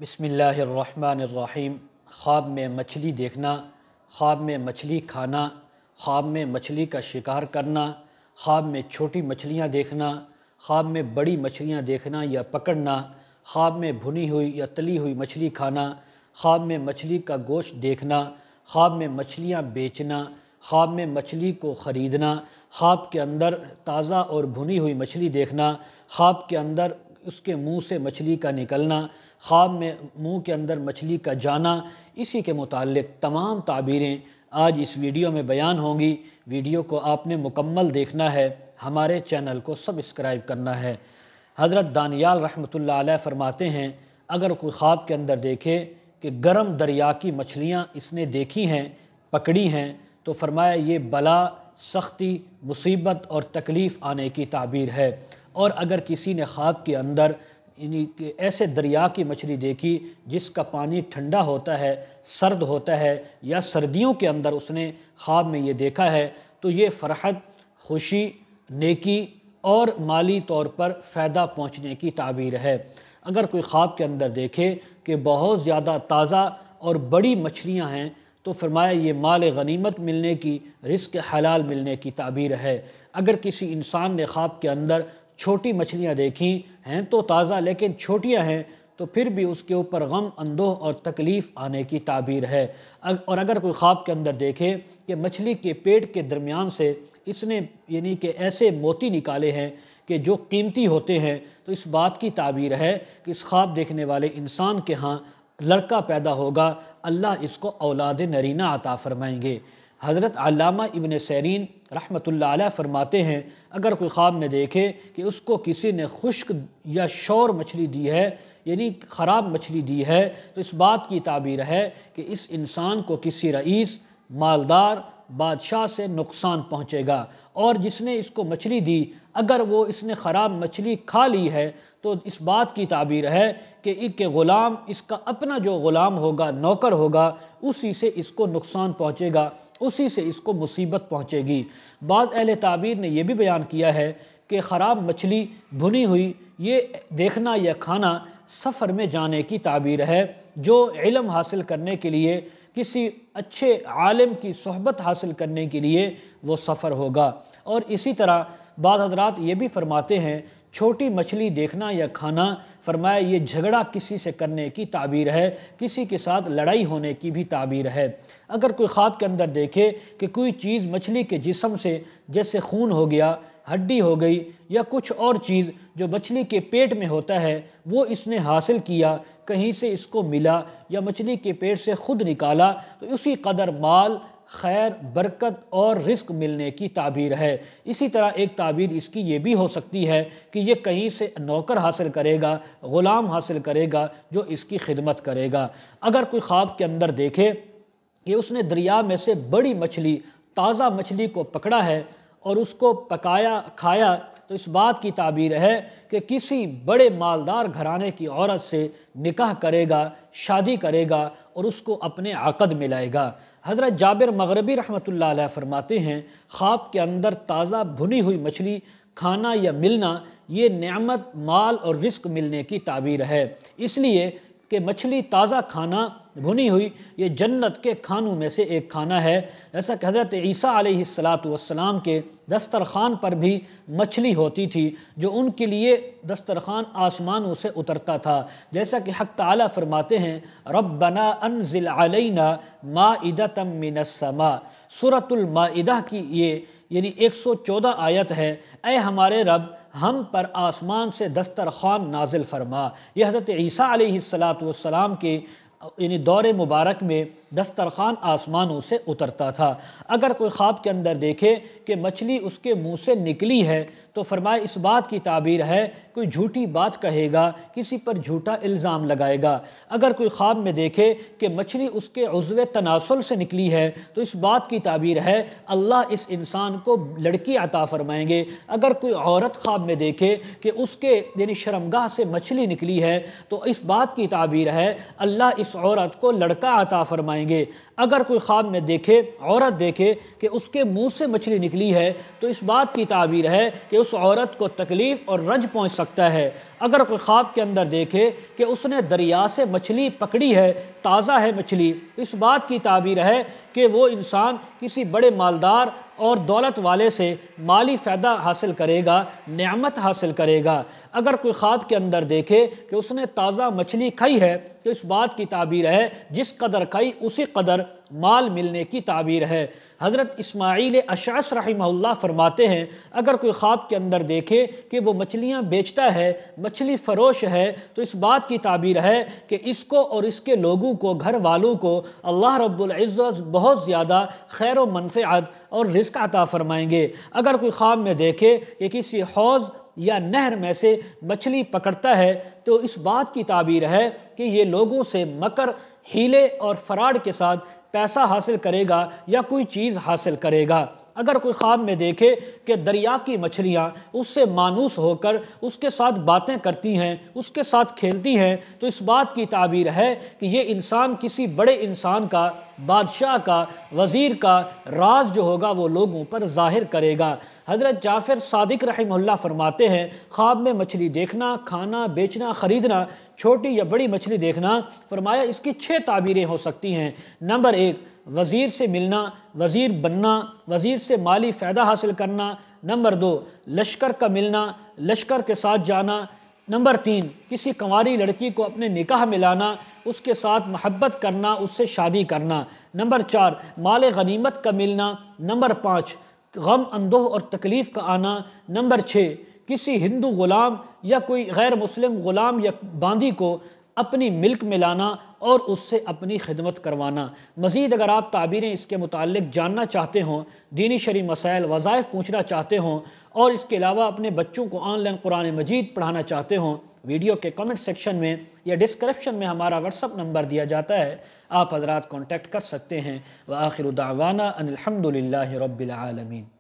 بسم اللہ الرحمن الرحیم۔ خواب میں مچھلی دیکھنا، خواب میں مچھلی کھانا، خواب میں مچھلی کا شکار کرنا، خواب میں چھوٹی مچھلیاں دیکھنا، خواب میں بڑی مچھلیاں دیکھنا یا پکڑنا، خواب میں بھنی ہوئی یا تلی ہوئی مچھلی کھانا، خواب میں مچھلی کا گوشت دیکھنا، خواب میں مچھلیاں بیچنا، خواب میں مچھلی کو خریدنا، خواب کے اندر تازہ اور بھنی ہوئی مچھلی دیکھنا، خواب کے اندر اس کے منہ سے مچھلی کا نکلنا، خواب میں منہ کے اندر مچھلی کا جانا، اسی کے متعلق تمام تعبیریں آج اس ویڈیو میں بیان ہوں گی۔ ویڈیو کو آپ نے مکمل دیکھنا ہے، ہمارے چینل کو سبسکرائب کرنا ہے۔ حضرت دانیال رحمۃ اللہ علیہ فرماتے ہیں، اگر کوئی خواب کے اندر دیکھے کہ گرم دریا کی مچھلیاں اس نے دیکھی ہیں، پکڑی ہیں، تو فرمایا یہ بلا، سختی، مصیبت اور تکلیف آنے کی تعبیر ہے۔ اور اگر کسی نے خواب کے اندر یعنی کہ ایسے دریا کی مچھلی دیکھی جس کا پانی ٹھنڈا ہوتا ہے، سرد ہوتا ہے، یا سردیوں کے اندر اس نے خواب میں یہ دیکھا ہے، تو یہ فرحت، خوشی، نیکی اور مالی طور پر فائدہ پہنچنے کی تعبیر ہے۔ اگر کوئی خواب کے اندر دیکھے کہ بہت زیادہ تازہ اور بڑی مچھلیاں ہیں، تو فرمایا یہ مال غنیمت ملنے کی، رزق حلال ملنے کی تعبیر ہے۔ اگر کسی انسان نے خواب کے اندر چھوٹی مچھلیاں دیکھی ہیں تو تازہ لیکن چھوٹیاں ہیں، تو پھر بھی اس کے اوپر غم، اندوہ اور تکلیف آنے کی تعبیر ہے۔ اور اگر کوئی خواب کے اندر دیکھے کہ مچھلی کے پیٹ کے درمیان سے اس نے یعنی کہ ایسے موتی نکالے ہیں کہ جو قیمتی ہوتے ہیں، تو اس بات کی تعبیر ہے کہ اس خواب دیکھنے والے انسان کے ہاں لڑکا پیدا ہوگا، اللہ اس کو اولاد نرینہ عطا فرمائیں گے۔ حضرت علامہ ابن سیرین رحمۃ اللہ علیہ فرماتے ہیں، اگر کوئی خواب میں دیکھے کہ اس کو کسی نے خشک یا شور مچھلی دی ہے، یعنی خراب مچھلی دی ہے، تو اس بات کی تعبیر ہے کہ اس انسان کو کسی رئیس، مالدار، بادشاہ سے نقصان پہنچے گا۔ اور جس نے اس کو مچھلی دی، اگر وہ اس نے خراب مچھلی کھا لی ہے، تو اس بات کی تعبیر ہے کہ ایک غلام، اس کا اپنا جو غلام ہوگا، نوکر ہوگا، اسی سے اس کو نقصان پہنچے گا، اسی سے اس کو مصیبت پہنچے گی۔ بعض اہل تعبیر نے یہ بھی بیان کیا ہے کہ خراب مچھلی بھنی ہوئی یہ دیکھنا یا کھانا سفر میں جانے کی تعبیر ہے، جو علم حاصل کرنے کے لیے، کسی اچھے عالم کی صحبت حاصل کرنے کے لیے وہ سفر ہوگا۔ اور اسی طرح بعض حضرات یہ بھی فرماتے ہیں، چھوٹی مچھلی دیکھنا یا کھانا، فرمایا یہ جھگڑا کسی سے کرنے کی تعبیر ہے، کسی کے ساتھ لڑائی ہونے کی بھی تعبیر ہے۔ اگر کوئی خواب کے اندر دیکھے کہ کوئی چیز مچھلی کے جسم سے، جیسے خون ہو گیا، ہڈی ہو گئی، یا کچھ اور چیز جو مچھلی کے پیٹ میں ہوتا ہے، وہ اس نے حاصل کیا، کہیں سے اس کو ملا یا مچھلی کے پیٹ سے خود نکالا، تو اسی قدر مال، خیر، برکت اور رزق ملنے کی تعبیر ہے۔ اسی طرح ایک تعبیر اس کی یہ بھی ہو سکتی ہے کہ یہ کہیں سے نوکر حاصل کرے گا، غلام حاصل کرے گا جو اس کی خدمت کرے گا۔ اگر کوئی خواب کے اندر دیکھے کہ اس نے دریا میں سے بڑی مچھلی، تازہ مچھلی کو پکڑا ہے اور اس کو پکایا، کھایا، تو اس بات کی تعبیر ہے کہ کسی بڑے مالدار گھرانے کی عورت سے نکاح کرے گا، شادی کرے گا اور اس کو اپنے عقد میں لائے گا۔ حضرت جابر مغربی رحمۃ اللہ علیہ فرماتے ہیں، خواب کے اندر تازہ بھنی ہوئی مچھلی کھانا یا ملنا یہ نعمت، مال اور رزق ملنے کی تعبیر ہے، اس لیے کہ مچھلی تازہ کھانا، بھنی ہوئی، یہ جنت کے کھانوں میں سے ایک کھانا ہے۔ جیسا کہ حضرت عیسیٰ علیہ السلام کے دسترخوان پر بھی مچھلی ہوتی تھی، جو ان کے لیے دسترخوان آسمانوں سے اترتا تھا، جیسا کہ حق تعالیٰ فرماتے ہیں، ربنا انزل علینا مائدۃ من السماء۔ سورۃ المائدہ کی یہ یعنی 114 آیت ہے، اے ہمارے رب ہم پر آسمان سے دسترخوان نازل فرما۔ یہ حضرت عیسیٰ علیہ السلام کے یعنی دور مبارک میں دسترخوان آسمانوں سے اترتا تھا۔ اگر کوئی خواب کے اندر دیکھے کہ مچھلی اس کے منہ سے نکلی ہے، تو فرمایا اس بات کی تعبیر ہے کوئی جھوٹی بات کہے گا، کسی پر جھوٹا الزام لگائے گا۔ اگر کوئی خواب میں دیکھے کہ مچھلی اس کے عضو تناسل سے نکلی ہے، تو اس بات کی تعبیر ہے اللہ اس انسان کو لڑکی عطا فرمائیں گے۔ اگر کوئی عورت خواب میں دیکھے کہ اس کے یعنی شرمگاہ سے مچھلی نکلی ہے، تو اس بات کی تعبیر ہے اللہ اس عورت کو لڑکا عطا فرمائیں فرمائیں گے اگر کوئی خواب میں دیکھے عورت دیکھے کہ اس کے منہ سے مچھلی نکلی ہے تو اس بات کی تعبیر ہے کہ اس عورت کو تکلیف اور رنج پہنچ سکتا ہے۔ اگر کوئی خواب کے اندر دیکھے کہ اس نے دریا سے مچھلی پکڑی ہے، تازہ ہے مچھلی، اس بات کی تعبیر ہے کہ وہ انسان کسی بڑے مالدار اور دولت والے سے مالی فائدہ حاصل کرے گا، نعمت حاصل کرے گا۔ اگر کوئی خواب کے اندر دیکھے کہ اس نے تازہ مچھلی کھائی ہے تو اس بات کی تعبیر ہے جس قدر کھائی اسی قدر مال ملنے کی تعبیر ہے۔ حضرت اسماعیل اشعث رحمہ اللہ فرماتے ہیں اگر کوئی خواب کے اندر دیکھے کہ وہ مچھلیاں بیچتا ہے، مچھلی فروش ہے، تو اس بات کی تعبیر ہے کہ اس کو اور اس کے لوگوں کو، گھر والوں کو اللہ رب العزت بہت زیادہ خیر و منفعت اور رزق عطا فرمائیں گے۔ اگر کوئی خواب میں دیکھے کہ کسی حوض یا نہر میں سے مچھلی پکڑتا ہے تو اس بات کی تعبیر ہے کہ یہ لوگوں سے مکر، ہیلے اور فراڈ کے ساتھ پیسہ حاصل کرے گا یا کوئی چیز حاصل کرے گا۔ اگر کوئی خواب میں دیکھے کہ دریا کی مچھلیاں اس سے مانوس ہو کر اس کے ساتھ باتیں کرتی ہیں، اس کے ساتھ کھیلتی ہیں، تو اس بات کی تعبیر ہے کہ یہ انسان کسی بڑے انسان کا، بادشاہ کا، وزیر کا راز جو ہوگا وہ لوگوں پر ظاہر کرے گا۔ حضرت جعفر صادق رحمہ اللہ فرماتے ہیں خواب میں مچھلی دیکھنا، کھانا، بیچنا، خریدنا، چھوٹی یا بڑی مچھلی دیکھنا، فرمایا اس کی 6 تعبیریں ہو سکتی ہیں۔ نمبر 1، وزیر سے ملنا، وزیر بننا، وزیر سے مالی فائدہ حاصل کرنا۔ نمبر 2، لشکر کا ملنا، لشکر کے ساتھ جانا۔ نمبر 3، کسی کنواری لڑکی کو اپنے نکاح میں لانا، اس کے ساتھ محبت کرنا، اس سے شادی کرنا۔ نمبر 4، مال غنیمت کا ملنا۔ نمبر 5، غم، اندوہ اور تکلیف کا آنا۔ نمبر 6، کسی ہندو غلام یا کوئی غیر مسلم غلام یا باندی کو اپنی ملک میں لانا اور اس سے اپنی خدمت کروانا۔ مزید اگر آپ تعبیریں اس کے متعلق جاننا چاہتے ہوں، دینی شرعی مسائل، وظائف پوچھنا چاہتے ہوں اور اس کے علاوہ اپنے بچوں کو آن لائن قرآن مجید پڑھانا چاہتے ہوں، ویڈیو کے کمنٹ سیکشن میں یا ڈسکرپشن میں ہمارا واٹس ایپ نمبر دیا جاتا ہے، آپ حضرات کانٹیکٹ کر سکتے ہیں۔ وآخر دعوانا ان الحمد للہ رب العالمین۔